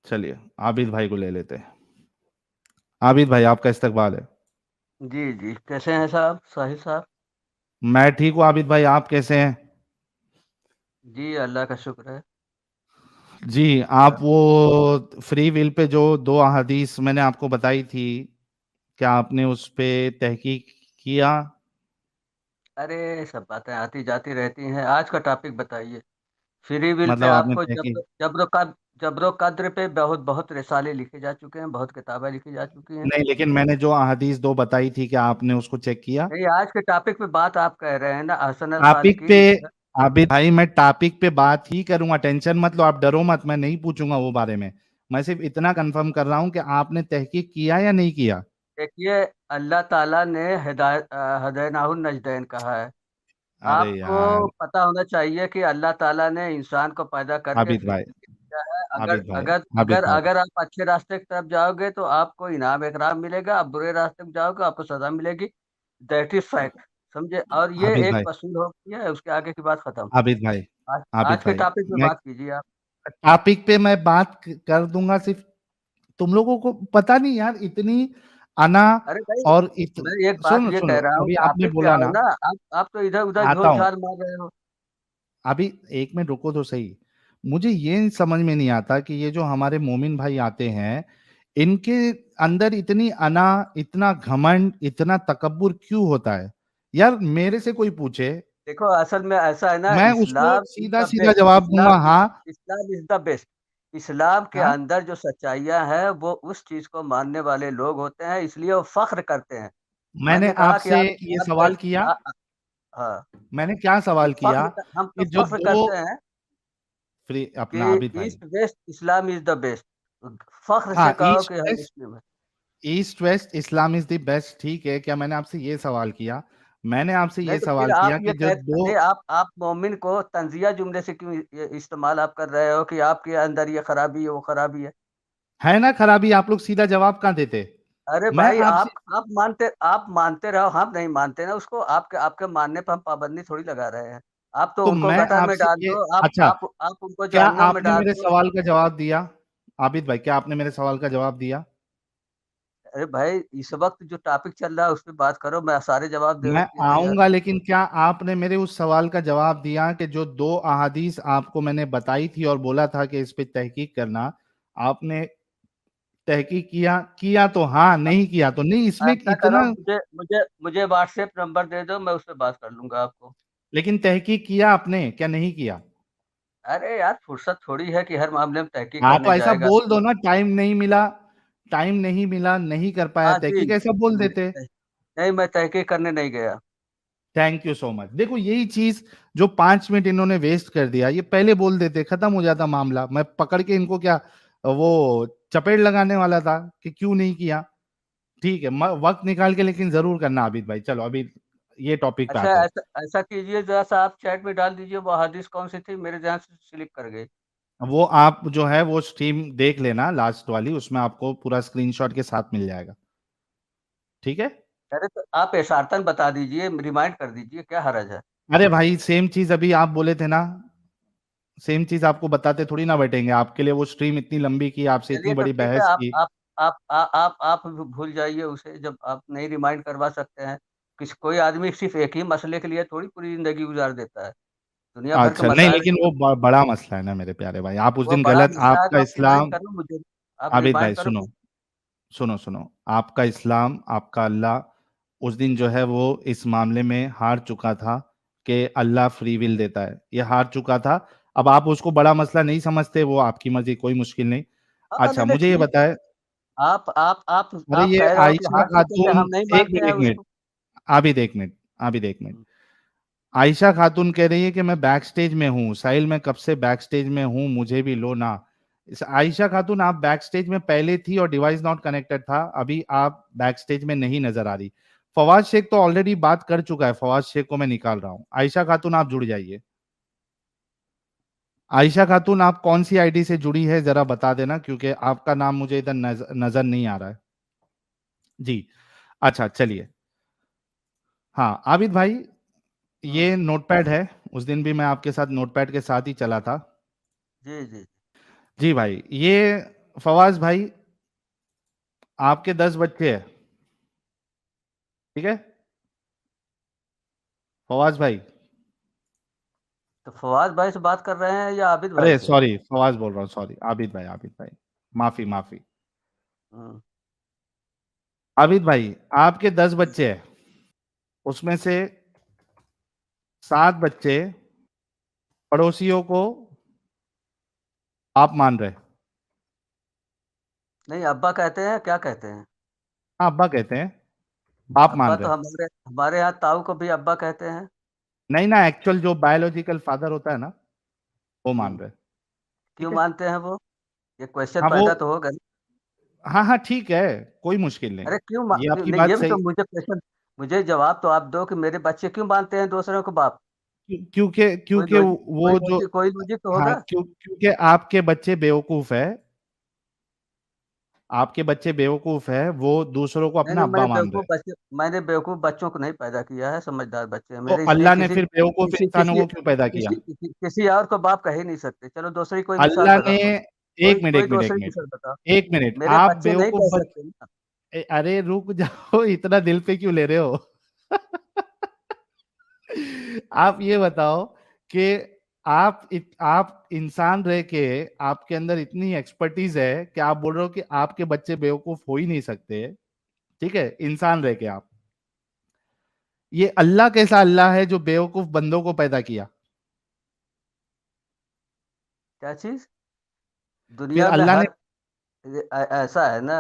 चलिए आबिद भाई को ले लेते हैं। आबिद भाई आपका इस्तकबाल है। जी जी, कैसे हैं साहब, साहिल साहब? मैं ठीक हूँ आबिद भाई, आप कैसे हैं? जी, अल्लाह का शुक्र है। जी। आप अ, वो फ्री विल पे जो दो अहादीस मैंने आपको बताई थी, क्या आपने उस पे तहकीक किया? अरे सब बातें आती जाती रहती हैं। आज का टॉपिक बताइए। फ्री विल पे मतलब आपने आपको तहकीक? जब्र कद्र पे बहुत बहुत रिसाले लिखे जा चुके हैं, बहुत किताबें लिखी जा चुकी हैं। नहीं, लेकिन मैंने जो अहादीस दो बताई थी, क्या आपने उसको चेक किया? नहीं, आज के टॉपिक पे बात आप कह रहे हैं ना, अहसन अल टॉपिक पे, खालिकीन। आबिद भाई मैं टॉपिक पे बात ही करूंगा, टेंशन मत लो, आप डरो मत, मैं नहीं पूछूंगा वो बारे में। मैं सिर्फ इतना कंफर्म कर रहा हूं कि आपने तहकीक किया या नहीं किया। देखिए, अल्लाह ताला ने हदैनाहुन नजदैन कहा है। अरे आपको यार पता होना चाहिए कि अल्लाह ताला ने इंसान को पैदा करके आबिद फिर भाई, किया है। अगर आबिद भाई, अगर आबिद अगर भाई, अगर आप अच्छे रास्ते की तरफ जाओगे तो आपको इनाम इकराम मिलेगा, आप बुरे रास्ते में जाओगे आपको सजा मिलेगी। That is fact. समझे? और ये आबिद एक भाई, पसूल हो गई है, उसके आगे की बात खत्म। आबिद भाई, आज आबिद आज के भाई, टॉपिक पे मैं बात कीजिए आप। टॉपिक पे मैं बात कर दूंगा, सिर्फ तुम लोगों को पता नहीं यार, इतनी अना अरे भाई, और मैं एक बात सुनो ये सुनो, कह रहा हूँ, अभी आपने टॉपिक पे बोला आओ ना, ना। आप तो इधर उधर आता झोल हूँ। झाल मार रहे हो। अभी एक मिनट रुको तो सही। मुझे ये समझ में नहीं आता कि ये जो हमारे मोमिन भाई आते हैं, इनके अंदर इतनी अना, इतना घमंड, इतना तकब्बुर क्यों होता है? यार मेरे से कोई पूछे, देखो, असल में ऐसा है ना, मैं उसको इस्लाम इज सीधा द सीधा बेस्ट। जवाब दूंगा, हाँ। इस्लाम इज द बेस्ट। इस्लाम के हाँ, अंदर जो सच्चाइयां हैं वो उस चीज को मानने वाले लोग होते हैं, इसलिए वो फख्र करते हैं। मैंने मैंने कहा कि आपसे आप ये आप सवाल किया, आ, आ, हाँ। मैंने क्या तो सवाल किया हम तो कि जो फख्र दो करते हैं फ्री कि अपना आबिद भाई, east west Islam is the best. फख्र हाँ, से कहो कि हम मुस्लिम हैं। East west Islam is the best, ठीक है, क्या मैंने आपसे ये सवाल किया? मैंने आपसे नहीं ये तो फिर सवाल आप किया ये कि जो कह दो, नहीं, आप मोमिन को तंजिया जुमले से क्यों इस्तेमाल आप कर रहे हो कि आपके अंदर ये खराबी है वो खराबी है? है ना खराबी, आप लोग सीधा जवाब कहाँ देते? अरे मैं भाई, आपसे, आप मानते रहो, हम नहीं मानते ना उसको। आपके आपके मानने पर हम पाबंदी थोड़ी लगा रहे हैं। आप तो तो उनको मैं गटर में आपसे डाल ये, दो, अच्छा, आप उनको क्या जहन्नम में आपने डाल मेरे दो। सवाल का जवाब दिया? आबिद भाई, क्या आपने मेरे सवाल का जवाब दिया? अरे भाई, इस वक्त जो टॉपिक चल रहा है उस पर बात करो, मैं सारे जवाब देने मैं के लिए तैयार आऊंगा, हूँ। लेकिन क्या आपने मेरे उस सवाल का जवाब दिया कि जो दो अहादीस आपको मैंने बताई थी और बोला था कि इस पे तहकीक करना, आपने तहकीक किया? किया तो हाँ, नहीं किया तो नहीं, इसमें ऐसा करो, इतना। मुझे व्हाट्सएप नंबर दे दो, मैं उस पर बात कर लूंगा आपको। लेकिन तहकीक किया आपने क्या नहीं किया? अरे यार, फुर्सत थोड़ी है कि हर मामले में तहकीक हाँ तो करने ऐसा जाएगा। बोल दो ना, टाइम नहीं मिला, टाइम नहीं मिला, नहीं कर पाया हाँ जी। तहकीक, ऐसा बोल देते। नहीं, मैं तहकीक करने नहीं गया। Thank you so much. देखो यही चीज जो 5 मिनट इन्होंने वेस्ट कर दिया, ये पहले बोल देते, खत्म हो जाता मामला। मैं पकड़ के इनको क्या वो चपेट लगाने वाला था कि क्यों नहीं किया। ठीक है, वक्त निकाल के लेकिन जरूर करना आबिद भाई। चलो अभी ये टॉपिक पे अच्छा, आते हैं। ऐसा ऐसा कीजिए, जरा सा आप चैट में डाल दीजिए वो हदीस कौन सी थी, मेरे ध्यान से स्लिप कर गई। वो आप जो है वो स्ट्रीम देख लेना लास्ट वाली, उसमें आपको पूरा स्क्रीनशॉट के साथ मिल जाएगा। ठीक है। अरे तो आप यथार्थन बता दीजिए, रिमाइंड कर दीजिए, क्या हरज है? अरे भाई सेम चीज अभी आप बोले थे ना, सेम चीज आपको बताते थोड़ी ना बैठेंगे, आपके लिए वो स्ट्रीम इतनी लंबी की, आपसे इतनी चलिए तो बड़ी ठीक है, बहस की। आप भूल जाइए उसे, जब आप नहीं रिमाइंड करवा सकते हैं। कोई आदमी सिर्फ एक ही मसले के लिए थोड़ी पूरी जिंदगी गुजार देता है। दुनिया भर के अच्छा नहीं, मसाइल। लेकिन वो बड़ा मसला है ना मेरे प्यारे भाई, आप उस वो दिन बड़ा गलत, मसला है आपका तो आप रिमाइंड इस्लाम। करो मुझे। आप आबिद रिमाइंड भाई करो सुनो, मुझे। सुनो सुनो, आपका इस्लाम, आपका अल्लाह उस दिन जो है वो इस मामले में हार चुका था कि अल्लाह फ्री विल देता है, ये हार चुका था। अब आप उसको बड़ा मसला नहीं समझते, वो आपकी मर्जी, कोई मुश्किल नहीं। हाँ, अच्छा नहीं नहीं, मुझे ये ठीक है। बताए, आप अरे आप ये कह रहे हो कि आयशा हार चुके हैं, खातून, हम नहीं एक मानते मिनट हैं एक मिनट, उसको। आबिद एक मिनट, आबिद एक मिनट। आयशा खातून कह रही है कि मैं बैक स्टेज में हूँ, साहिल मैं कब से बैक स्टेज में हूँ, मुझे भी लो ना। आयशा खातून आप बैक स्टेज में पहले थी और डिवाइस नॉट कनेक्टेड था, अभी आप बैक स्टेज में नहीं नजर आ रही। फवाद शेख तो ऑलरेडी बात कर चुका है, फवाद शेख को मैं निकाल रहा हूँ। आयशा खातून आप जुड़ जाइए। आयशा खातून आप कौन सी आईडी से जुड़ी है जरा बता देना, क्योंकि आपका नाम मुझे इधर नजर नहीं आ रहा है। जी। अच्छा चलिए। हाँ आबिद भाई, हम्म। ये नोटपैड है, उस दिन भी मैं आपके साथ नोटपैड के साथ ही चला था। जी जी। जी भाई, ये फवाज भाई, आपके 10 बच्चे हैं, ठीक है? फवाज भाई, तो फवाद भाई से बात कर रहे हैं या आबिद भाई अरे से? सॉरी, फवाज बोल रहा हूँ, सॉरी, आबिद भाई, आबिद भाई, माफी माफी। हम्म, आबिद भाई, आपके 10 बच्चे हैं, उसमें से 7 बच्चे पड़ोसियों को आप मान रहे हैं। नहीं, अब्बा कहते हैं, क्या कहते हैं? हाँ, अब्बा कहते हैं, आप अब्बा मान तो रहे हैं। हमारे हमारे यहाँ ताऊ को भी अब्बा कहते हैं। नहीं ना, एक्चुअल जो बायोलॉजिकल फादर होता है ना, वो मान हम्म, रहे हैं। क्यों ठीक है? मानते हैं वो? ये क्वेश्चन हाँ वो, पैदा तो होगा। हाँ हाँ ठीक है, कोई मुश्किल नहीं, अरे क्यों ये आपकी नहीं, बात ये भी सही। तो मुझे क्वेश्चन, मुझे जवाब तो आप दो कि मेरे बच्चे क्यों मानते हैं दूसरों को बाप? क्योंकि कोई क्योंकि लॉजिक, कोई वो जो, लॉजिक, कोई लॉजिक तो हाँ होगा। क्योंकि आपके बच्चे बेवकूफ है, आपके बच्चे बेवकूफ है, वो दूसरों को नहीं अपना नहीं, अब्बा मान रहे हैं। मैंने बेवकूफ बच्चों को नहीं पैदा किया है, समझदार बच्चे हैं तो मेरे, इसलिए अल्लाह ने किसी फिर बेवकूफ किसी इंसानों किसी को क्यों पैदा किया? किसी और को बाप कह ही नहीं सकते। चलो दूसरी कोई मिसाल अल्लाह ने, लगा दो। कोई एक मिनट कोई एक मिनट एक दूसरी मिनट मिसाल बताओ। एक मिनट, मेरे आप बच्चे नहीं बेवकूफ कह सकते ना। अरे रुक जाओ, इतना दिल पे क्यों ले रहे हो? आप ये बताओ कि आप इंसान रह के आपके अंदर इतनी एक्सपर्टीज है कि आप बोल रहे हो कि आपके बच्चे बेवकूफ हो ही नहीं सकते, ठीक है, इंसान रह के आप, ये अल्लाह कैसा अल्लाह है जो बेवकूफ बंदों को पैदा किया? क्या चीज? फिर दुनिया में अल्लाह ने, हर ऐसा है ना,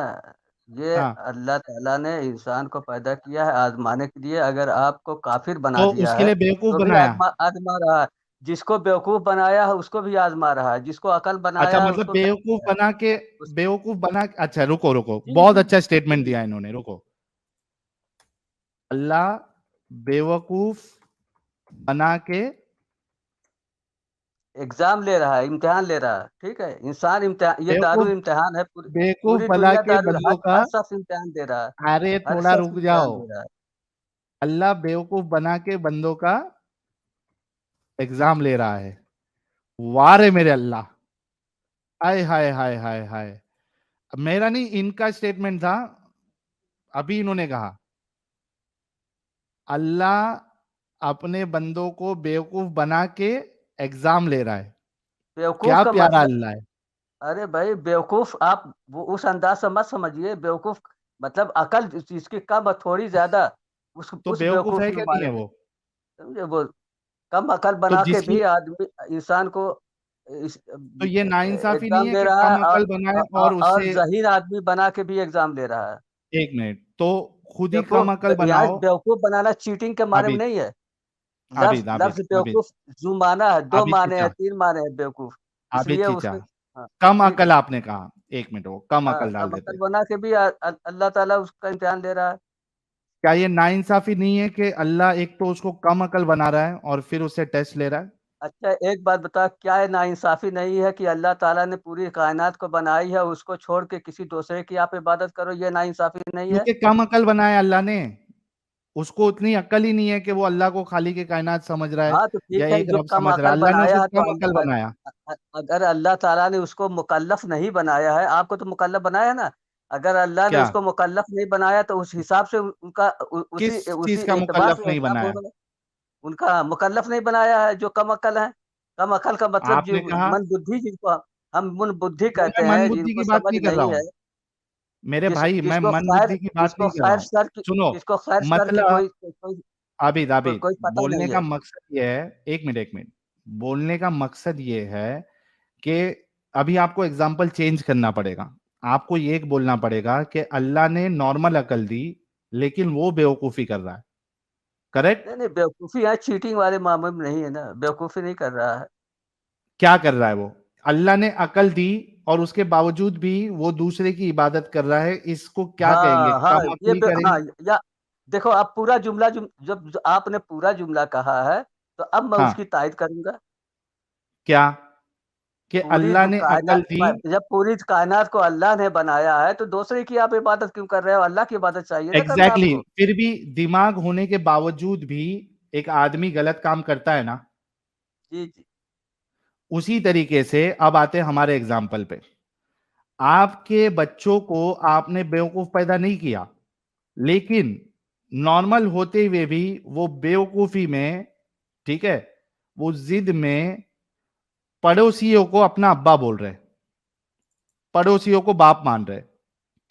ये हाँ, अल्लाह ताला ने इंसान को पैदा किया है आजमाने के लिए। अगर आपको काफिर बना तो दिया उसके है लिए बेवकूफ तो भी बनाया? आजमा आजमा रहा है। जिसको बेवकूफ बनाया है उसको भी आजमा रहा है, जिसको अकल अच्छा, बनाया है मतलब उसको क्या बेवकूफ किया है? बना के, उस बेवकूफ बना के, अच्छा रुको रुको, जी बहुत जी अच्छा जी स्टेटमेंट जी। दिया इन्होंने, रुको। अल्लाह बेवकूफ बना के, एग्जाम ले रहा है, इम्तिहान ले रहा है, ठीक है। इंसान इम्तिहान, ये दारू बेवकूफ इम्तिहान है। पूरी बेवकूफ पूरी बना दुनिया के दारू, बंदों हर का, हर शख्स इम्तिहान दे रहा है। अरे हर थोड़ा शख्स रुक जाओ, इम्तिहान दे रहा है। अल्लाह बेवकूफ बना के बंदों का एग्जाम ले रहा है, वाह रे मेरे अल्लाह, हाय हाय हाय हाय हाय। मेरा नहीं, इनका स्टेटमेंट था, अभी इन्होंने कहा अल्लाह अपने बंदों को बेवकूफ बना के एग्जाम ले रहा है। बेवकूफ क्या का प्यारा मतलब, अल्लाह है। अरे भाई बेवकूफ आप वो उस अंदाज से मत समझिए। बेवकूफ मतलब अकल जिसकी कम और थोड़ी ज्यादा, तो उस बेवकूफ बेवकूफ है में क्या नहीं माने। है वो? समझे? वो कम अकल तो बना के जिसकी, भी आदमी इंसान को तो ये नाइंसाफी नहीं एग्जाम है दे कि रहा है, कम अकल बनाए और और उससे, जहीन आदमी बना के भी एग्जाम दे रहा है। एक मिनट, तो खुद ही बेवकूफ, कम अकल यहाँ बनाओ। बेवकूफ बनाना चीटिंग के मारे में आबिद, नहीं है। लफ्ज आबिद, आबिद, लफ्ज आबिद, बेवकूफ जो माना है, दो आबिद माने हैं, चीचा, तीन माने हैं बेवकूफ, आबिद इसलिए चीचा, उसके। हाँ, कम ठीक अकल है। आपने कहा, एक मिनट, वो कम हाँ, अकल डाल कम देते। अकल बना के भी अल्लाह ताला उसका इम्तिहान ले रहा है। क्या ये नाइंसाफी नहीं है कि अल्लाह एक तो उसको कम अकल बना रहा है और फिर उससे टेस्ट ले रहा है? अच्छा एक बात बता, क्या है नाइंसाफी नहीं है कि अल्लाह ताला ने पूरी कायनात को बनाई है, उसको छोड़ के किसी दूसरे की आप इबादत करो, ये नाइंसाफी नहीं है? क्योंकि कम अकल बनाया अल्लाह ने, उसको उतनी अक्ल ही नहीं है कि वो अल्लाह को खाली के कायनात समझ रहा है हाँ तो या ठीक है, एक जो रब कम समझ रहा अकल है, अल्लाह ने बनाया उसको है तो कम अकल बनाया। अगर अल्लाह ताला ने उसको मुकल्लफ नहीं बनाया है, आपको तो मुकल्लफ बनाया है ना। अगर अल्लाह ने क्या, उसको मुकल्लफ नहीं बनाया तो उस हिसाब से उनका उसी किस चीज उसी का एतबार मुकल्लफ से नहीं हिसाब बनाया? होगा। उनका मुकल्लफ नहीं बनाया है जो कम अकल है। कम अकल का मतलब जो आपने कहा, मन बुद्धि, जिनको हम मन बुद्धि वो कहते मैं मन हैं, बुद्धि जिनको की बात समझ नहीं कर रहा नहीं है। हूँ, मेरे भाई, मैं जिसको मन खैर बुद्धि की बात नहीं कर रहा हूँ। सुनो, जिसको खैर सर की मतलब, कोई कोई आबिद, आबिद, कोई पता बोलने नहीं का है। मकसद ये है, एक मिनट एक मिनट, बोलने का मकसद ये है कि अभी आपको एग्जाम्पल चेंज करना पड़ेगा, आपको ये बोलना पड़ेगा कि अल्लाह ने नॉर्मल अकल दी लेकिन वो बेवकूफी कर रहा है, करेक्ट? नहीं नहीं, बेवकूफी यहाँ चीटिंग वाले मामले में नहीं है ना, बेवकूफी नहीं कर रहा है। क्या कर रहा है वो? अल्लाह ने अकल दी और उसके बावजूद भी वो दूसरे की इबादत कर रहा है, इसको क्या कहेंगे, हाँ हाँ, कम अकली हाँ, करेंगे? या देखो आप पूरा जुमला जब आपने पूरा जुमला कहा है तो अब मैं हाँ, उसकी तायद करूंगा। क्या, कि पूरी अल्लाह जो ने अकल दी, कायनात, जब पूरी कायनात को अल्लाह ने बनाया है तो दूसरे की आप इबादत क्यों कर रहे हो? अल्लाह की इबादत चाहिए ना करना एग्जैक्टली आपको। फिर भी दिमाग होने के बावजूद भी एक आदमी गलत काम करता है ना। जी जी। उसी तरीके से अब आते हैं हमारे एग्जाम्पल पे, आपके बच्चों को आपने बेवकूफ पैदा नहीं किया, लेकिन नॉर्मल होते हुए भी वो बेवकूफी में, ठीक है, वो जिद में पड़ोसियों को अपना अब्बा बोल रहे, पड़ोसियों को बाप मान रहे।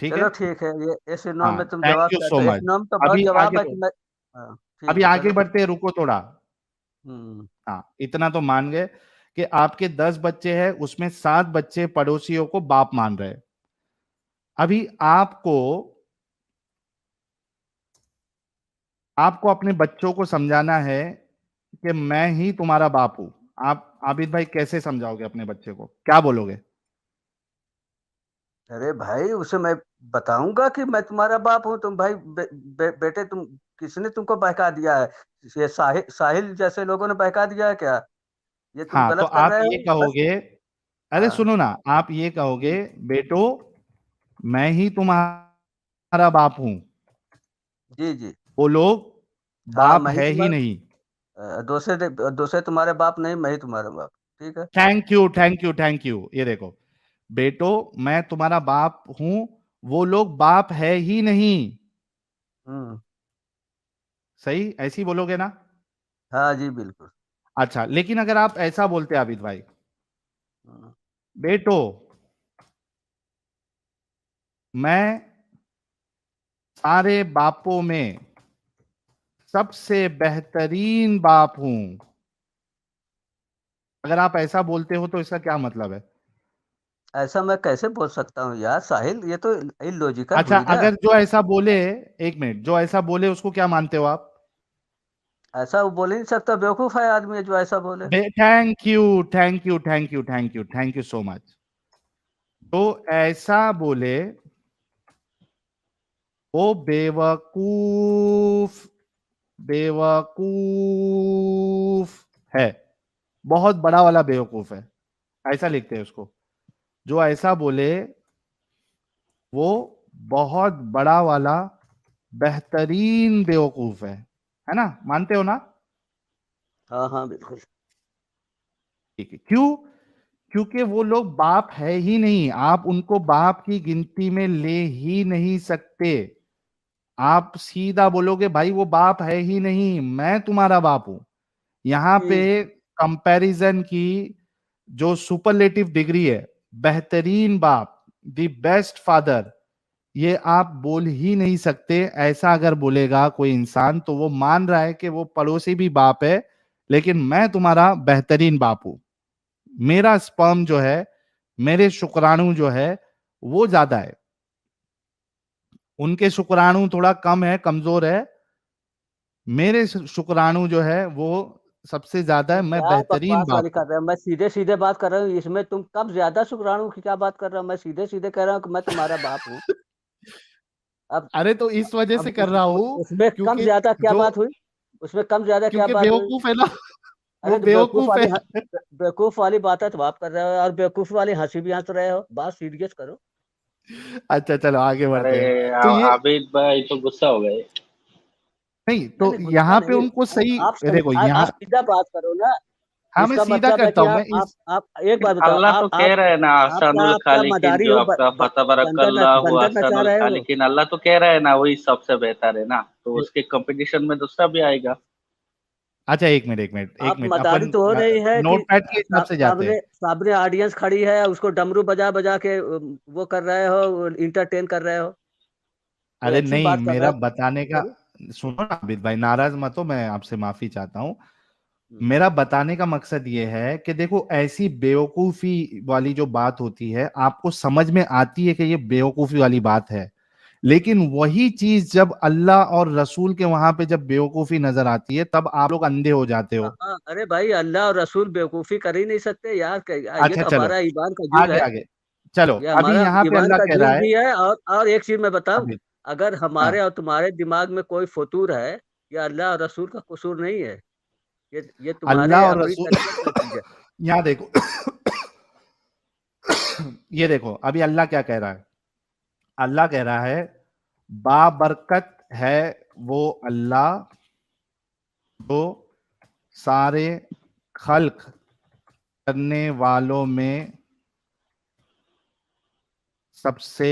ठीक है। चलो ठीक है, ये इस नॉम हाँ, में तुम थैंक जवाब यू सो चाहते हो, इस मच। नॉम तो बहुत अभी आगे जवाब है कि बढ़ मैं। हाँ, अभी ठीक है, आगे चलो। बढ़ते हैं, रुको थोड़ा। हम्म। हाँ, इतना तो मान गए कि आपके 10 बच्चे हैं, उसमें 7 बच्चे पड़ोसियों को बाप मान रहे हैं। अभी आपको अपने बच्चों को समझाना है कि मैं ही तुम्हारा बाप हूं। आप आबिद भाई कैसे समझाओगे अपने बच्चे को, क्या बोलोगे? अरे भाई, उसे मैं बताऊंगा कि मैं तुम्हारा बाप हूँ। तुम भाई बेटे, तुम किसने तुमको बहका दिया है? ये साहिल जैसे लोगों ने बहका दिया है क्या? ये तुम हाँ, तो गलत कर आप रहे ये हो बस। कहोगे, अरे हाँ। सुनो ना, आप ये कहोगे, बेटो मैं ही तुम्हारा बाप हूं, जी जी। वो लोग हाँ, बाप मैं ही है ही तुम्हारा नहीं। दूसरे तुम्हारे बाप नहीं, मैं ही तुम्हारा बाप। ठीक है। Thank you, thank you, thank you. ये देखो, बेटो मैं तुम्हारा बाप हूं, वो लोग बाप है ही नहीं। हम्म। सही ऐसी बोलोगे ना? हाँ जी, बिल्कुल। अच्छा, लेकिन अगर आप ऐसा बोलते आबिद भाई, हम्म। बेटो मैं सारे बापों में सबसे बेहतरीन बाप हूं, अगर आप ऐसा बोलते हो तो इसका क्या मतलब है? ऐसा मैं कैसे बोल सकता हूँ यार साहिल, ये तो इलॉजिकल अच्छा, हुई ना। अगर जो ऐसा बोले, एक मिनट, जो ऐसा बोले उसको क्या मानते हो आप? ऐसा वो बोल ही नहीं सकता, बेवकूफ है आदमी जो ऐसा बोले। Thank you, thank you, thank you, thank you, thank you so much. तो ऐसा बोले वो बेवकूफ, बेवकूफ है, बहुत बड़ा वाला बेवकूफ है, ऐसा लिखते हैं उसको। जो ऐसा बोले वो बहुत बड़ा वाला बेहतरीन बेवकूफ है ना? मानते हो ना? हाँ हाँ, बिल्कुल। ठीक है, क्यों? क्योंकि वो लोग बाप है ही नहीं, आप उनको बाप की गिनती में ले ही नहीं सकते। आप सीधा बोलोगे भाई वो बाप है ही नहीं, मैं तुम्हारा बाप हूं। यहां पे जी। कंपैरिजन की जो सुपरलेटिव डिग्री है, बेहतरीन बाप, द बेस्ट फादर, ये आप बोल ही नहीं सकते। ऐसा अगर बोलेगा कोई इंसान तो वो मान रहा है कि वो पड़ोसी भी बाप है, लेकिन मैं तुम्हारा बेहतरीन बाप हूं। मेरा स्पर्म जो है, मेरे शुक्राणु जो है वो ज्यादा है, उनके शुक्राणु थोड़ा कम है, कमजोर है। मेरे शुक्राणु जो है वो सबसे ज्यादा ये है, मैं क्या बेहतरीन बकवास बाप वाली हूं। कर रहे हो? मैं सीधे सीधे बात कर रहा हूँ, इसमें तुम कब ज्यादा शुक्राणु की क्या बात कर रहे हो? मैं सीधे सीधे कह रहा हूँ कि मैं तुम्हारा बाप हूँ। अब अरे तो इस वजह से अब कर रहा हूं उसमें कम क्योंकि ज्यादा क्या जो, बात हुई? उसमें कम ज्यादा क्या क्योंकि बात हुई? बेवकूफ है ना, वो अरे तो बेवकूफ है। बेवकूफ वाली बात है तो आप कर रहे हो, और बेवकूफ वाली हंसी भी हंस रहे हो। बात सीरियस करो। अच्छा चलो आगे अरे बढ़ते हैं। तो ये आबिद भाई तो गुस्सा हो गए। नहीं, नहीं तो नहीं, गुस्सा यहाँ पे नहीं। उनको सही, आप देखो आप यहाँ, सीधा बात करो ना। हाँ मैं इसका सीधा मतलब है करता कि हूँ मैं इस, आप एक बात बताओ, अल्लाह तो कह रहा है ना, आप अहसानुल क्या खालिकीन, मदारी जो हो? आपका फतबरकल्लाहु बंदर नचा अहसानुल रहे हो? खालिकीन, अल्लाह तो कह रहा है ना वही सबसे बेहतर है ना, तो उसके कंपटीशन में दूसरा भी आएगा। अच्छा एक मिनट, एक मिनट, एक आप मिनट, मदारी अपन तो हो रही है कि नोट पैड के हिसाब से जाते हैं। सामने सामने ऑडियंस खड़ी है, उसको डमरू बजा बजा के वो कर रहे हो, इंटरटेन कर रहे हो। कोई अरे अच्छी नहीं, बात कर रहा मेरा है बताने तो का, करो। सुनो ना आबिद भाई, नाराज मत हो, मैं आपसे माफी चाहता हूँ। हम्म। मेरा बताने का मकसद ये है कि देखो ऐसी बेवकूफी वाली जो बात होती है आपको समझ में आती है कि ये बेवकूफी वाली बात है, लेकिन वही चीज जब अल्लाह और रसूल के वहां पे जब बेवकूफी नजर आती है तब आप लोग अंधे हो जाते हो। अरे भाई, अल्लाह और रसूल बेवकूफी कर ही नहीं सकते यार। ये अच्छा तो चलो, हमारा ईमान का जुज आगे है। आगे, चलो ये अभी हमारा यहाँ पे ईमान अल्लाह का कह रहा जुज है। भी है। और एक चीज मैं बताऊं, अभी, अगर हाँ, हमारे और तुम्हारे दिमाग में कोई फतूर है, ये अल्लाह और रसूल का कसूर नहीं है। ये तुम्हारे अल्लाह और अपनी रसूल तरीके का चीज है। यहाँ देखो, ये देखो अभी अल्लाह क्या कह रहा है। अल्लाह कह रहा है बाबरकत है वो अल्लाह जो सारे खल्क करने वालों में सबसे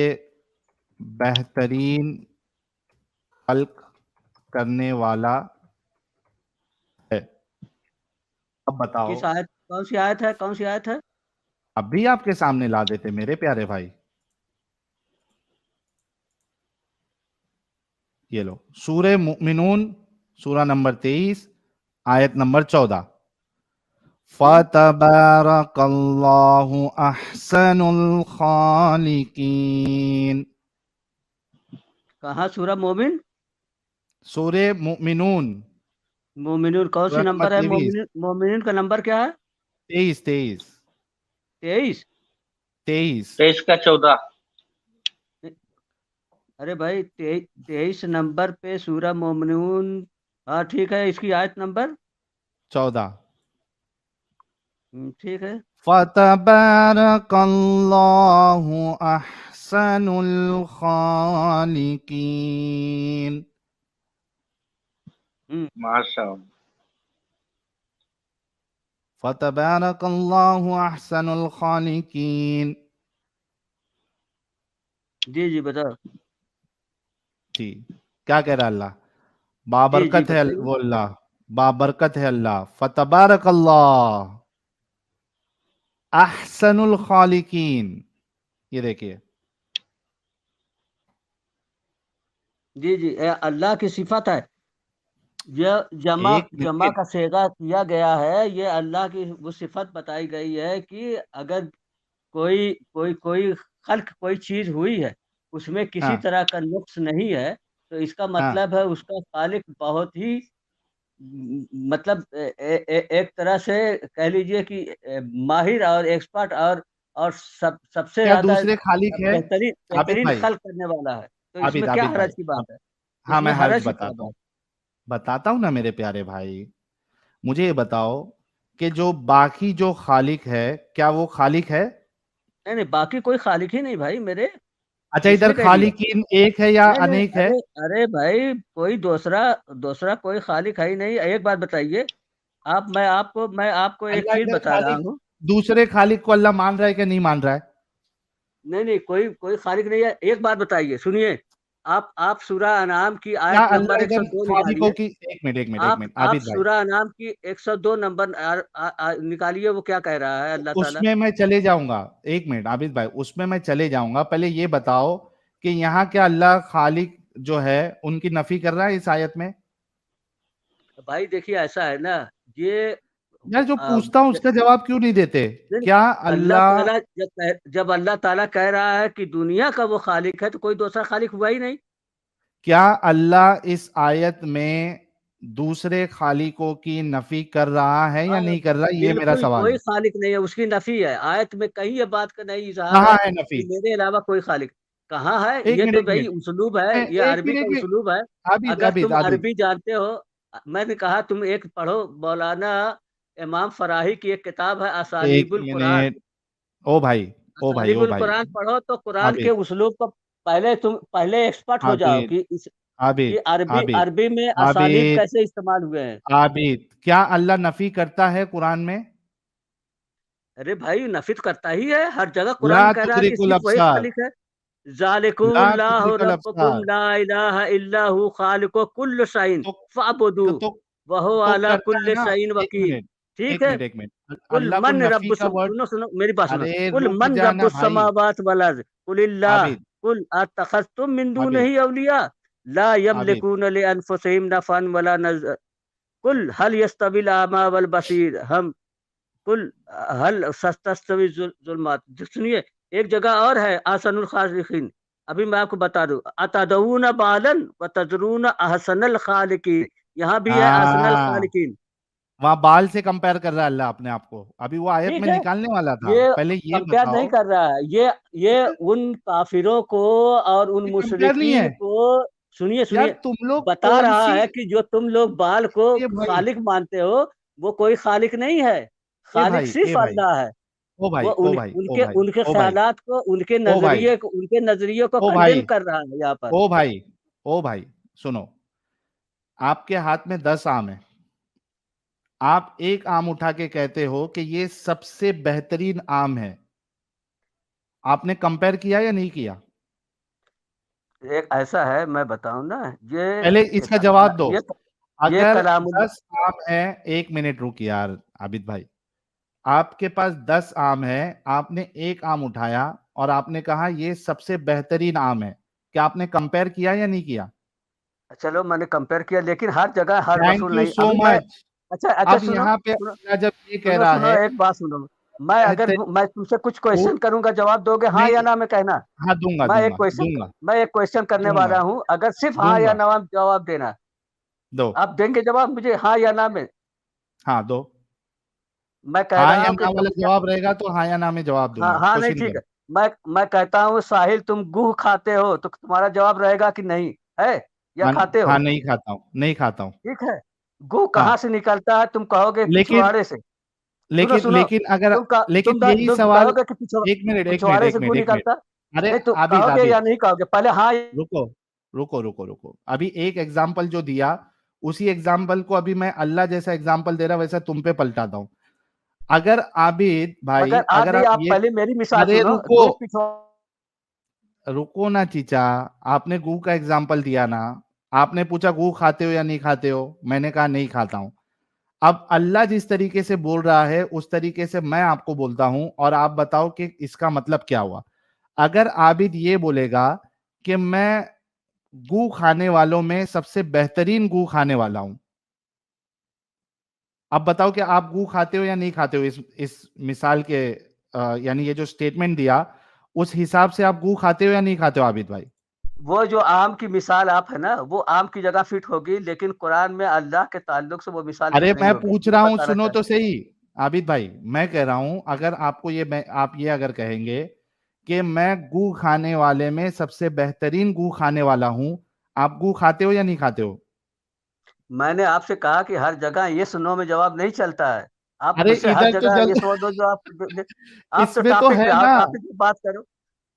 बेहतरीन खल्क करने वाला है। अब बताओ। किस आयत, कौन सी आयत है, कौन सी आयत है? अभी आपके सामने ला देते मेरे प्यारे भाई। ये लो, सूरे मुमिनून, सूरा नंबर 23, आयत नंबर 14। फतबारकल्लाहु अहसनुल खालिकीन। कहाँ सूरह मोमिन? सूरे मुमिनून, मोमिनून कौन सी सूरा नंबर नंबर है? 23, मोमिन, मोमिनून का नंबर क्या है? 23, 23, 23। 23। 23 का 14। अरे भाई 23 नंबर पे सूरह मोमिनून। हाँ ठीक है, इसकी आयत नंबर। 14। ठीक है। फतबारकल्लाहु अहसनुल खालिकीन। हम्म, माशाअल्लाह। फतबारकल्लाहु अहसनुल खालिकीन। जी जी बताओ। जी, क्या कह रहा अल्लाह? जी जी बाबरकत है बताइए। वो अल्लाह, बाबरकत है अल्लाह। फतबारकल्लाह अहसनुल खालिकीन। ये देखिए, जी जी, अल्लाह की सिफत है। यह जमा एक जमा मिनट। का सेगा किया गया है। ये अल्लाह की वो सिफत बताई गई है कि अगर कोई कोई कोई खल्क कोई चीज हुई है, उसमें किसी हाँ तरह का नुक्स नहीं है, तो इसका हाँ, मतलब है उसका खालिक बहुत ही मतलब एक तरह से कह लीजिए कि माहिर और एक्सपर्ट और सबसे क्या ज्यादा दूसरे खालिक है? बेहतरीन आबिद बेहतरीन भाई, खल्क करने वाला है। तो आबिद इसमें क्या आबिद भाई, हरज की अब बात है? हाँ, इसमें मैं हर्ज हरज की क्या बताता हूँ, बात? बताता हूँ ना मेरे प्यारे भाई। मुझे ये बताओ कि जो बाकी जो खालिक है, क्या वो खालिक है? नहीं नहीं, बाकी कोई खालिक ही नहीं भाई मेरे। अच्छा, इधर किसने कह दिया? खालिकीन एक है या नहीं नहीं, अनेक है? अरे अरे भाई कोई दूसरा दूसरा कोई खालिक है ही नहीं। एक बात बताइए आप, मैं आपको एक अल्लाह चीज इधर बता रहा खालिक, हूँ। दूसरे खालिक को अल्लाह मान रहा है कि नहीं मान रहा है? नहीं नहीं, कोई कोई खालिक नहीं है। एक बात बताइए, सुनिए। आप सूरह अनाम की क्या आयत नंबर अल्लाह इधर 102 खालिकों निकालिए। की, एक मिनट एक मिनट एक मिनट, आप आबिद भाई, सूरह अनाम की 102 नंबर निकालिए। वो क्या कह रहा है अल्लाह ताला? उसमें मैं चले जाऊंगा। एक मिनट आबिद भाई, उसमें मैं चले जाऊंगा। पहले ये बताओ कि यहाँ क्या अल्लाह खालिक जो है उनकी नफी कर रहा है इस आयत में? भाई देखिए ऐसा है ना, ये यार, जो आ, पूछता हूं उसका जवाब क्यों नहीं देते? नहीं, क्या अल्लाह अल्लाह, ताला जब अल्लाह ताला कह रहा है कि दुनिया का वो खालिक है, तो कोई दूसरा खालिक हुआ ही नहीं। क्या अल्लाह इस आयत में दूसरे खालिकों की नफी कर रहा है या हाँ, नहीं कर रहा? ये मेरा बिल्कुल सवाल कोई है। खालिक नहीं है, उसकी नफी है। आयत में कहीं ये बात का नहीं इजहार कहाँ है है नफी? कि मेरे अलावा कोई खालिक। कहाँ है? एक ये मिनट तो एक भाई मिनट, उस्लूब है, ये एक अरबी मिनट का एक मिनट, उस्लूब है। आबिद अगर आबिद तुम आबिद, अरबी जानते हो, मैंने कहा तुम एक पढ़ो, मौलाना इमाम फराही की एक किताब है एक असालीबुल कुरान। मिनट। ओ भाई, ओ भाई, ओ असालीबुल भाई, कुरान पढ़ो तो कुरान के आबिद उस्लूब को पहले एक्सपर्ट हो जाओ आबिद कि कि आबिद अरबी आबिद अरबी में असालीब आबिद कैसे इस्तेमाल हुए हैं। आबिद, क्या अल्लाह नफी करता है कुरान में? अरे भाई नफित करता ही है हर जगह। ला कुरान कह रहा है कि तुदरिकुल सिर्फ वही अबसार, खालिक है। ला ज़ालिकुमुल्लाहु तुदरिकुल रब्बुकुम अबसार। ला इलाहा इल्ला हु खालिकु कुल्ल शैइन तो फअबुदू तो व हुवा तो अला करता है कुल्li ना। शैइन एक वकील। मिनट ठीक एक है। मिनट एक मिनट, कुल अल्लाह को मन नफी रब्बुस, का वर्ड। सुनो सुनो मेरी बात सुनो। अरे कुल रुक मन जाना रब्बुस भाई, समावात वल अर्ज़ कुलिल्लाह आबिद कुल अतखज़्तुम मिन आबिद दूनिही औलिया ला आबिद, यमलिकून लि अनफुसिहिम नफ़अन वला कुल हल यस्तविल आमा वल बसीर हम कुल हल तस्तवी जुल्मात। सुनिए, एक जगह और है आसनुल खालिकीन। अभी मैं आपको बता दूं, अतदऊन बालन व तजरून अहसनल खालिकीन। यहाँ भी है अहसनल हाँ, खालिकीन। वहां बाल से कंपेयर कर रहा है अल्लाह अपने आप को। अभी वो आयत ठीक में है। निकालने वाला था, ये पहले ये कंपेयर नहीं बताओ। कर रहा है। ये उन काफिरों को और उन ये कंपेयर नहीं है मुशरिकीन को, सुनिए यार, सुनिए, तुम लोग बता कौन रहा सी। है कि जो तुम लोग बाल को ये भाई, खालिक मानते हो, वो कोई खालिक नहीं है। ए खालिक भाई, सिर्फ ए भाई, अल्लाह है। ओ वो भाई, ओ भाई, ओ उनके भाई, उनके ओ भाई, ख्यालात को, ओ भाई, उनके नजरिए को ओ कंडेम भाई, कर रहा है यहाँ पर। ओ भाई, ओ भाई, सुनो। आपके हाथ में 10 आम है, आप एक आम उठा के कहते हो कि ये सबसे बेहतरीन आम है। आपने कंपेयर किया या नहीं किया? एक ऐसा है, मैं बताऊं ना, पहले इसका जवाब दो। ये अगर कलामुल 10 आम है, 1 मिनट रुकिए यार आबिद भाई। आपके पास 10 आम है, आपने एक आम उठाया और आपने कहा ये सबसे बेहतरीन आम है। क्या आपने कंपेयर किया या नहीं किया? चलो मैंने कंपेयर किया, लेकिन हर जगह हर थैंक वसूल यू नहीं। सो अभी मैं, मच। अच्छा अच्छा अब सुनो यहाँ पे सुनो अल्लाह जब ये कह सुनो रहा सुनो, है एक बात सुनो। मैं अगर बेहतर मैं तुमसे कुछ वो क्वेश्चन करूंगा, जवाब दोगे हाँ या नहीं, ना में कहना। हाँ दूंगा मैं एक दूंगा क्वेश्चन दूंगा मैं एक क्वेश्चन करने दूंगा वाला हूँ, अगर सिर्फ हाँ या दूंगा ना में जवाब देना। दो। आप देंगे जवाब मुझे हाँ या ना में? हाँ दो। मैं कह हाँ रहा या हूँ कि ना वाला तुम क्या, जवाब रहेगा तो हाँ या ना में जवाब हाँ दूंगा। हाँ नहीं क्वेश्चन ठीक है। करो। मैं कहता हूँ साहिल तुम गुह खाते हो, तो तुम्हारा जवाब रहेगा कि नहीं है, या हाँ खाते हो? हाँ, नहीं खाता हूँ, नहीं खाता हूँ। ठीक है। गुह कहाँ हाँ से निकलता है? तुम कहोगे लेकिन पिछवाड़े से। सुनो लेकिन सुनो, लेकिन अगर लेकिन यही तुम सवाल, कहोगे कि एक मिनट एक मिनट पिछवाड़े एक से मिनट गुह एक मिनट। निकलता। अरे नहीं, तुम आबिद कहोगे या आबिद नहीं कहोगे? पहले हाँ। रुको रुको रुको रुको। अभी एक एग्जाम्पल जो दिया, उसी एग्जाम्पल को अभी मैं अल्लाह जैसा एग्जाम्पल दे रहा, वैसा तुम पे पलटाता हूं। अगर आबिद भाई, मगर आज अगर नहीं, आप आप ये, पहले मेरी मिसाल अरे सुनो। रुको गुह पिछवाड़े, रुको ना चीचा, आपने गू का एग्जाम्पल दिया ना। आपने पूछा गू खाते हो या नहीं खाते हो, मैंने कहा नहीं खाता हूं। अब अल्लाह जिस तरीके से बोल रहा है उस तरीके से मैं आपको बोलता हूं, और आप बताओ कि इसका मतलब क्या हुआ। अगर आबिद ये बोलेगा कि मैं गू खाने वालों में सबसे बेहतरीन गू खाने वाला हूं, अब बताओ कि आप गू खाते हो या नहीं खाते हो। इस मिसाल के यानी ये जो स्टेटमेंट दिया, उस हिसाब से आप गू खाते हो या नहीं खाते हो आबिद भाई? वो जो आम की मिसाल आप है ना, वो आम की जगह फिट होगी, लेकिन कुरान में अल्लाह के ताल्लुक से वो मिसाल अरे फिट नहीं मैं होगी। पूछ ये रहा हूं, बताना सुनो चाहता तो सही। आबिद भाई मैं कह रहा हूं, अगर आपको ये आप ये अगर कहेंगे कि मैं गू खाने वाले में सबसे बेहतरीन गू खाने वाला हूं, आप गू खाते हो या नहीं खाते हो? मैंने आपसे कहा कि हर जगह ये सुनो में जवाब नहीं चलता है। आप अरे मुझसे हर इधर तो जगह जल ये सो दो जो आप तो इसमें तो टॉपिक है पे आओ, ना। टॉपिक पे बात करो।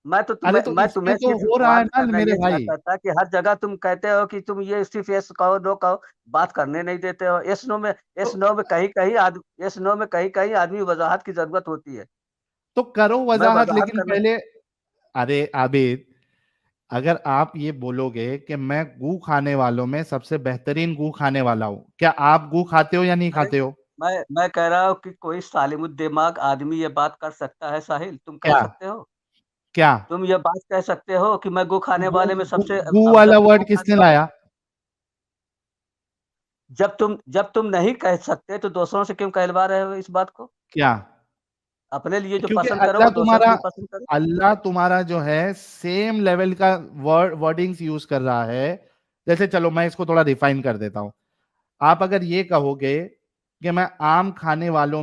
अरे तो मैं इसमें तुम्हें तो सिर्फ हो रहा है वार्न ना करना मेरे ये भाई। चाहता था कि हर जगह तुम कहते हो कि तुम ये सिर्फ यस कहो नो कहो, बात करने नहीं देते हो। तो यस नो में कहीं कहीं आदमी, यस नो में कहीं कहीं आदमी वजाहत की जरूरत होती है। तो करो मैं वजाहत, वजाहत लेकिन करना। पहले। अरे आबिद, अगर आप ये बोलोगे कि मैं गू खाने वालों में सबसे बेहतरीन गू खाने वाला हूं, क्या आप गू खाते हो या नहीं मैं खाते हो? मैं कह रहा हूँ कि कोई सालिमुद दिमाग आदमी ये बात कर सकता है साहिल? तुम कह क्या? सकते हो? क्या? तुम ये बात कह सकते हो कि मैं गो खाने गू वाले में गू, सबसे गू अफजल वाला हूँ गो वर्ड खाने किसने वाले? लाया? जब तुम नहीं कह सकते तो दूसरों से क्यों कहलवा रहे हो इस बात को? क्या? अपने लिए जो क्योंकि पसंद करो वो दूसरे के लिए पसंद करो। अल्लाह तुम्हारा जो है सेम लेवल का वर्डिंग्स यूज कर रहा है। जैसे चलो मैं इसको थोड़ा रिफाइन कर देता हूं। आप अगर ये कहोगे कि मैं आम खाने वालों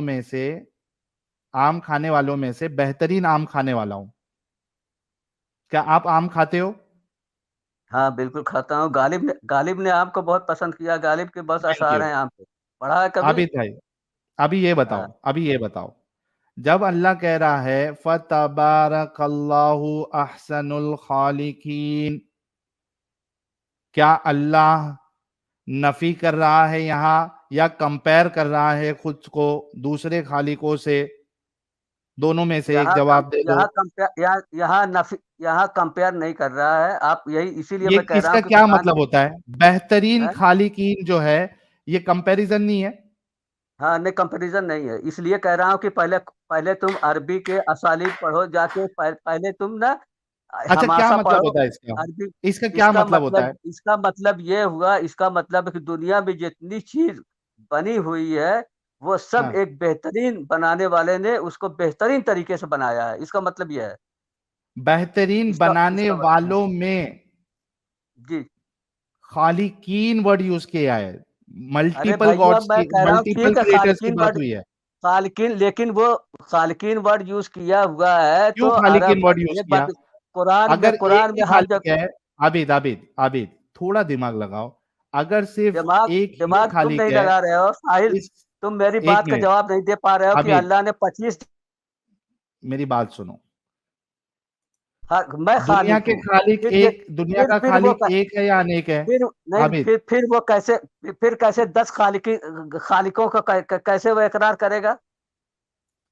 में से बेहतरीन आम खाने वाला हूं, क्या आप आम खाते हो? हाँ बिल्कुल खाता हूँ। गालिब ने आपको बहुत पसंद किया। गालिब के बहुत थैंक अशार यू हैं आप पे, पढ़ा है कभी? आबिद भाई। हाँ। अभी ये बताओ, जब अल्लाह कह रहा है फतबारकल्लाहु अहसनुल खालिकीन, क्या अल्लाह नफी कर रहा है यहां, या कंपेयर कर रहा है खुद को दूसरे खालिकों से? दोनों में से एक जवाब दे दो। यहाँ कंपेयर नहीं कर रहा है। आप यही, इसीलिए ये मैं कह रहा इसका हूँ कि क्या कुरान मतलब होता है? बेहतरीन है। खालिकीन जो है, ये कंपैरिजन नहीं है? हाँ नहीं, कंपैरिजन नहीं है। इसलिए कह रहा हूँ कि पहले पहले तुम अरबी के असालीब पढ़ो जाके। पहले तुम ना अच्छा क्या हमासा मतलब पढ़ो होता है इसका? अरबी। इसका क्या मतलब होता है? इसका मतलब ये हुआ, इसका मतलब है कि दुनिया में जितनी चीज बनी हुई है वो सब हाँ, एक बेहतरीन बनाने वाले ने उसको बेहतरीन तरीके से बनाया है। इसका मतलब ये है। बेहतरीन इसका बनाने इसका हाँ, वालों में जी। खालिकीन वर्ड यूज किया है। अरे मल्टीपल भैया गॉड्स मैं की, कह रहा हूँ मल्टीपल ठीक है, क्रिएटर्स की बात हुई है। खालिकिन, लेकिन वो खालिकिन वर्ड यूज किया हुआ है क्यों तो खालिकीन अरब। वर्ड यूज एक किया? बात, अगर एक कुरान में ही हर खालिक जगह। है, आबिद आबिद आबिद, थोड़ा दिमाग लगाओ। अगर सिर्फ दिमाग एक ही दिमाग तुम खालिक नहीं है, लगा रहे हो साहिल। इस तुम मेरी एक बात का मिनट जवाब नहीं दे पा रहे हो कि आबिद, अल्लाह ने 25। मेरी बात सुनो। हाँ, मैं दुनिया खालिक के हूँ। खालिक फिर ये एक, दुनिया का फिर वो खालिक एक है या अनेक है? फिर नहीं, आबिद, फिर वो कैसे, फिर कैसे 10 खालिकों का कैसे वो इकरार करेगा?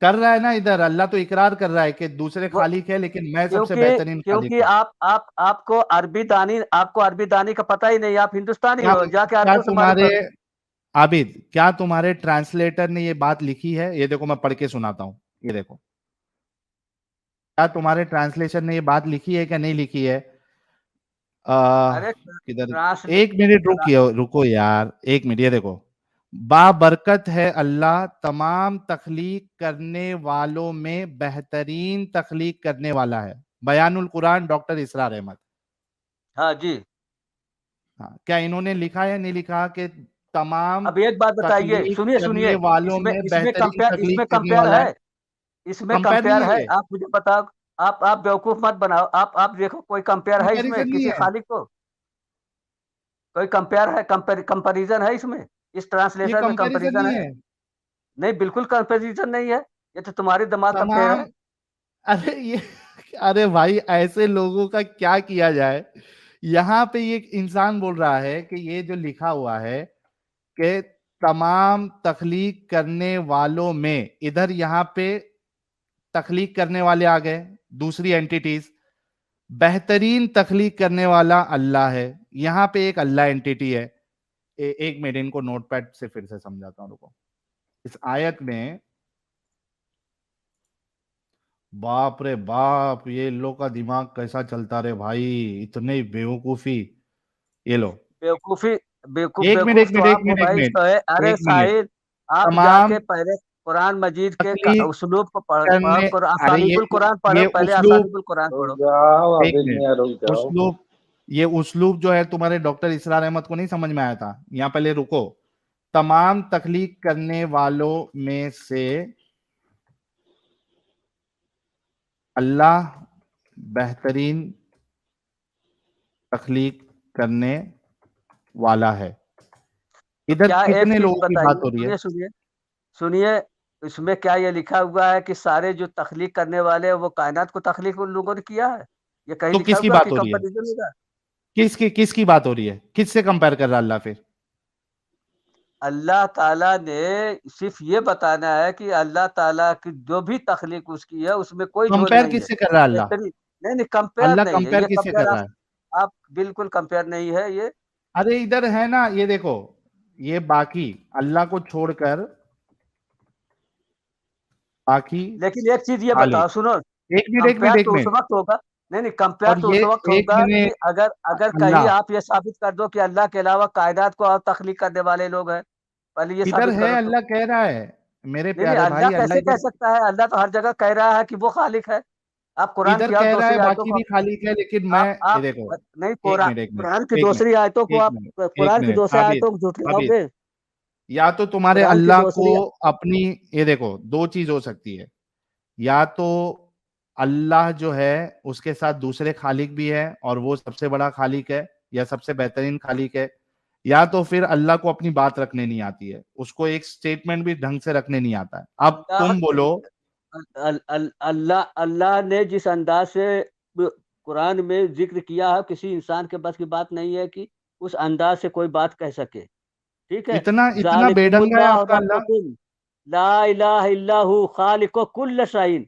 कर रहा है ना इधर, अल्लाह तो इकरार कर रहा है कि दूसरे वो खालिक है, लेकिन मैं सबसे क्योंकि बेहतरीन खालिक क्योंकि हूँ। आपको अरबी दानी का पता ही नहीं, आप हिंदुस्तानी क्या हो, जाके क्या अरबों से मालूम तुम्हारे करो। आबिद, क्या तुम्हारे ट्रांसलेटर ने ये बात लिखी है? ये देखो मैं पढ़ के सुनाता हूँ, ये देखो। क्या तुम्हारे ट्रांसलेशन ने ये बात लिखी है क्या नहीं लिखी है? अरे किधर? ट्रांसले एक मिनट ट्रा- रुकिए, रुको यार, एक मिनट। ये देखो, बाबरकत है अल्लाह, तमाम तख्लीक करने वालों में बेहतरीन तख्लीक करने वाला है। बयानुल कुरान, डॉक्टर इसरार अहमद। हाँ जी। हाँ, क्या इन्होंने लिखा है नहीं लिखा कि तमाम अब एक बात बताइए, तख्लीक सुनिए करने सुनिए, वालों इसमें में इसमें बेहतरीन कंपेयर इसमें तख्लीक करने कंपेयर वाला है? है, इसमें कंपेयर नहीं कंपेयर है है, ये, आप मुझे बताओ। आप बेवकूफ मत बनाओ, आप देखो कोई कंपेयर है इसमें कंपैरिजन नहीं किसी है, खालिक को? कोई कंपेयर है, कंपैरिजन है इसमें? इस ये ट्रांसलेशन में कंपैरिजन कंपैरिजन नहीं है? है। नहीं, बिल्कुल कंपैरिजन नहीं है, ये तो तुम्हारे दिमाग का फेर तमाम, है। अरे ये, अरे भाई ऐसे लोगों का क्या किया जाए? यहाँ पे ये इंसान बोल रहा है कि ये जो लिखा हुआ है कि तमाम तख्लीक करने वालों में, इधर यहाँ पे तख्लीक करने वाले आ गए दूसरी एंटिटीज, बेहतरीन तख्लीक करने वाला अल्लाह है। यहाँ पे एक अल्लाह एंटिटी है। एक मिनट, इनको नोटपैड से फिर से समझाता हूं, रुको। इस आयत में, बाप रे बाप, ये इन लोग का दिमाग कैसा चलता रे भाई, इतने बेवकूफी। ये लो, बेवकूफी, एक मिनट एक बेवकूफ तो मिनट एक आप हो मिनट एक भाई, मिनट तो है। अरे एक मिनट। साहिल, आप तमाम जाके पहले कुरान मजीद के तकलीफ उस्लूब को पढ़ो, करने, अरे असालीबुल कुरान पढ़ो, ये पहले उस्लूब, असालीबुल कुरान रुक पढ़ो। जाओ एक अभी, मिनट, नहीं रुक जाओ। उस्लूब, ये उस्लूब जो है तुम्हारे डॉक्टर इसरार अहमद को नहीं समझ में आया था? यहाँ पहले रुको। तमाम तख्लीक करने वालों में से अल्लाह बेहतरीन तख्लीक करने वाला है। तो इधर क्या, एक कितने चीज लोगों की बात बताइए, हो रही है? सुनिए सुनिए सुनिए, इसमें क्या ये लिखा हुआ है कि सारे जो तख्लीक करने वाले हैं वो कायनात को तख्लीक उन लोगों ने किया है? ये कहीं तो लिखा किसकी हुआ बात कि हो रही है? कंपैरिजन होगा? किसकी बात हो रही है? किससे कंपेयर कर रहा है अल्लाह फिर? अल्लाह ताला ने सिर्फ ये बताना है कि अल्लाह ताला की जो भी तख्लीक उसकी है उसमें कोई झोल कंपेयर नहीं है, किससे कर रहा है अल्लाह? बेहतरीन। नहीं नहीं, कंपेयर अल्लाह नहीं है कंपेयर ये, किससे कर कंपेयर रहा है? आप बिल्कुल कंपेयर नहीं है ये। अरे इधर है ना, ये देखो, ये बाकी अल्लाह को छोड़कर बाकी लेकिन एक चीज ये खालिक। बताओ, सुनो, एक मिनट एक मिनट कंपेयर एक तो उस मिनट। वक्त होगा। नहीं नहीं, कंपेयर और तो ये उस वक्त एक होगा कि मिनट, अगर अगर कहीं अल्लाह आप ये साबित कर दो कि अल्लाह के अलावा कायनात को और तख्लीक करने वाले लोग हैं, पहले ये इधर साबित है, करो तो। अल्लाह कह रहा है, मेरे नहीं नहीं, प्यारे अल्लाह भाई, अल्लाह कैसे कह इधर, सकता है? अल्लाह तो हर जगह कह रहा है कि वो खालिक है। आप कुरान इधर की और कह रहा है दूसरी आयतों बाकी को भी खालिक है, लेकिन मैं, ये आप देखो, नहीं, एक मिनट एक मिनट कुरान की एक मिनट दूसरी आयतों को एक आप मिनट एक कुरान की मिनट दूसरी आबिद, आयतों को आबिद, झुठलाओगे? या तो तुम्हारे कुरान की अल्लाह को दूसरी अपनी, ये देखो, दो चीज हो सकती है। या तो अल्लाह जो है उसके साथ दूसरे खालिक भी है और वो सबसे बड़ा खालिक है या सबसे बेहतरीन खालिक है, या तो फिर अल्लाह को अपनी बात रखने नहीं आती है, उसको एक स्टेटमेंट भी ढंग से रखने नहीं आता है। अब अल्लाह तुम बोलो। अल्लाह अल्लाह ने जिस अंदाज से कुरान में जिक्र किया है, किसी इंसान के बस की बात नहीं है कि उस अंदाज से कोई बात कह सके। ठीक है। इतना इतना बेढंगा है जालिकुमुल्लाह आपका अल्लाह? रब्बुकुम ला इलाहा इल्ला हु खालिकु कुल्ल शैइन,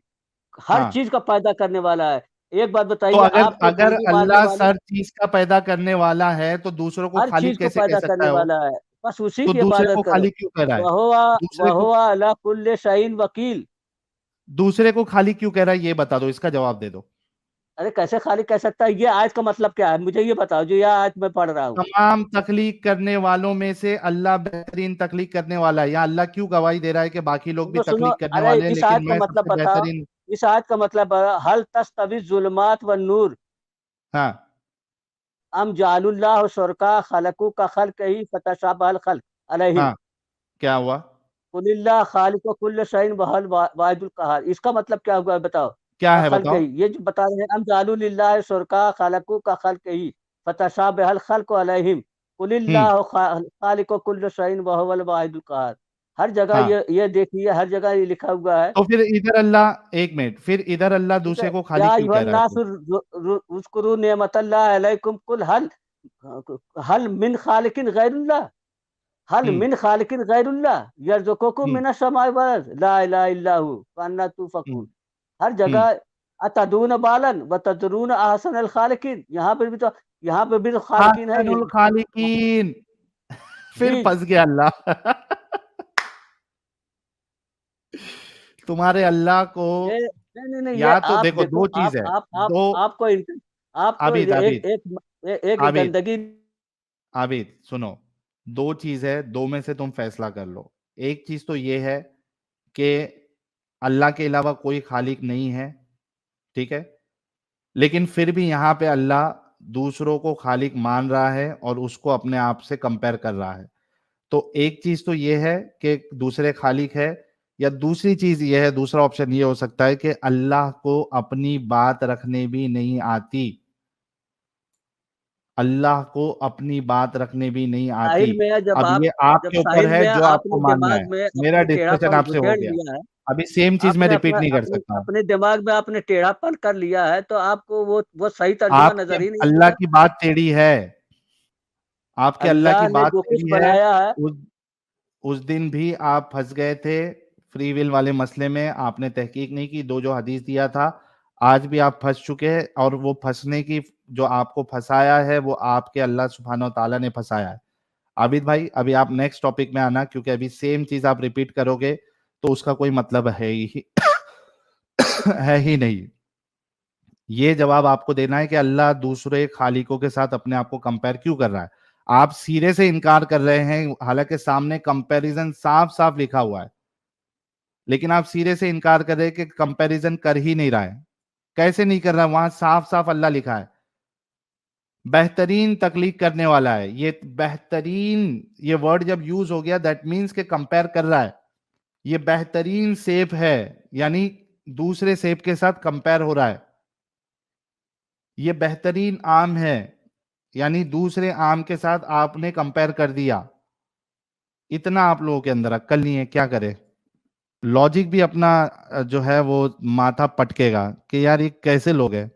हर हाँ, चीज का पैदा करने वाला है। एक बात तो बताइए, अगर आपको अगर हिंदू मानने अल्लाह वाले हर चीज का पैदा करने वाला है तो दूसरों को हर चीज खालिक को कैसे कह पैदा सकता करने है वो? वाला है, बस उसी तो की दूसरे इबादत को करो। खालिक क्यों कह रहा है? वहुवा दूसरे को, वहुवा अला कुल्ले शैइन वकील। दूसरे को खालिक क्यों कह रहा है, ये बता दो, इसका जवाब दे दो। अरे कैसे खाली कह सकता है? ये आयत का मतलब क्या है मुझे ये बताओ, जो ये आयत मैं पढ़ रहा हूँ। तमाम तख्लीक करने वालों में से अल्लाह बेहतरीन तख्लीक करने वाला है। यहाँ अल्लाह क्यों गवाही दे रहा है कि बाकी लोग भी सुनो सुनो, तख्लीक करने अरे वाले हैं, इस आयत लेकिन का मैं मतलब सबसे बताओ, बेहतरीन? इस आयत का मतलब हल तस्तवी जुल्मात व नूर हाँ, अम जालुल्लाह शुरका खलकू का खल्क ही फतशाबहल खल्क अलैहिम हाँ, क्या हुआ? कुलिल्लाह खालिकु कुल्ल शैइन वहल वाहिदुल कहार। इसका मतलब क्या हुआ बताओ? क्या का है खल्क बताओ? ही, ये जो बता रहे हैं अम जालुल्लाह शुरका खलकू का खल्क ही फतशाबहल खल्क अलैहिम हम्म, कुलिल्लाह खालिकु कुल्ल शैइन वहल वाहिदुल कहार। हर जगह हाँ, ये देखिए, हर जगह ये लिखा हुआ है। तो फिर इधर अल्लाह, एक मिनट, फिर इधर अल्लाह ठीक है। दूसरे को या खालिक क्यों कह रहा है फिर? अय्युहन्नासु उज़्कुरू निअमतल्लाहि अलैकुम कुल हल हल मिन खालिकिन गैरुल्लाह। हल मिन खालिकिन गैरुल्लाह यरज़ुकुकुम मिनस समाई वल अर्ज़ ला इलाहा इल्ला हु फअन्ना तुफकून। हर जगह अतदून बालन व तदरून अहसनल खालिकिन, यहाँ पे भी तो खालिकिन है। अहसनुल खालिकीन। फिर जी फंस गया अल्लाह। तुम्हारे अल्लाह को ये नहीं ये या तो आप देखो देखो, दो चीज है, दो आपको आबिद एक आबिद एक एक आबिद गंदगी आबिद सुनो, दो चीज है, दो में से तुम फैसला कर लो। एक चीज तो ये है कि अल्लाह के अलावा कोई खालिक नहीं है, ठीक है, लेकिन फिर भी यहां पे अल्लाह दूसरों को खालिक मान रहा है और उसको अपने आप से कंपेयर कर रहा है। तो एक चीज तो ये है कि दूसरे खालिक है, या दूसरी चीज ये है, दूसरा ऑप्शन ये हो सकता है कि अल्लाह को अपनी बात रखने भी नहीं आती। अल्लाह को अपनी बात रखने भी नहीं आती। साहिल में है, अब ये आपके ऊपर है जो आपको आपने मानना है। दिमाग में मेरा अपने डिस्कशन टेढ़ापन आपसे हो उधेड़ गया। लिया है। अभी सेम चीज मैं आपने रिपीट अपना नहीं कर अपने सकता हूं। अपने दिमाग में आपने टेढ़ापन कर लिया है, तो आपको वो सही तर्जुमा आपके नजर ही नहीं अल्लाह आएगा। की बात टेढ़ी है, आपके अल्लाह की अल्लाह ने बात जो कुछ टेढ़ी है। बनाया है, उस उस दिन भी आप फंस गए थे फ्री विल वाले मसले में, आपने तहकीक नहीं की, दो जो हदीस दिया था। आज भी आप फंस चुके हैं, और वो फंसने की जो आपको फंसाया है वो आपके अल्लाह सुब्हानहू व तआला ने फंसाया है। आबिद भाई अभी आप नेक्स्ट टॉपिक में आना, क्योंकि अभी सेम चीज आप रिपीट करोगे तो उसका कोई मतलब है ही है ही नहीं। ये जवाब आपको देना है कि अल्लाह दूसरे खालिकों के साथ अपने आप को कंपेयर क्यों कर रहा है। आप सिरे से इनकार कर रहे हैं, हालांकि सामने कंपैरिजन साफ साफ लिखा हुआ है, लेकिन आप सिरे से इनकार कर रहे हैं कि कंपैरिजन कर ही नहीं रहा है। कैसे नहीं कर रहा है? वहां साफ साफ अल्लाह लिखा है, बेहतरीन तकलीफ करने वाला है। ये बेहतरीन, ये वर्ड जब यूज हो गया दैट मीन्स के कंपेयर कर रहा है। ये बेहतरीन सेब है, यानी दूसरे सेब के साथ कंपेयर हो रहा है। ये बेहतरीन आम है, यानी दूसरे आम के साथ आपने कंपेयर कर दिया। इतना आप लोगों के अंदर अक्ल नहीं है, क्या करें। लॉजिक भी अपना जो है वो माथा पटकेगा कि यार ये कैसे लोग हैं।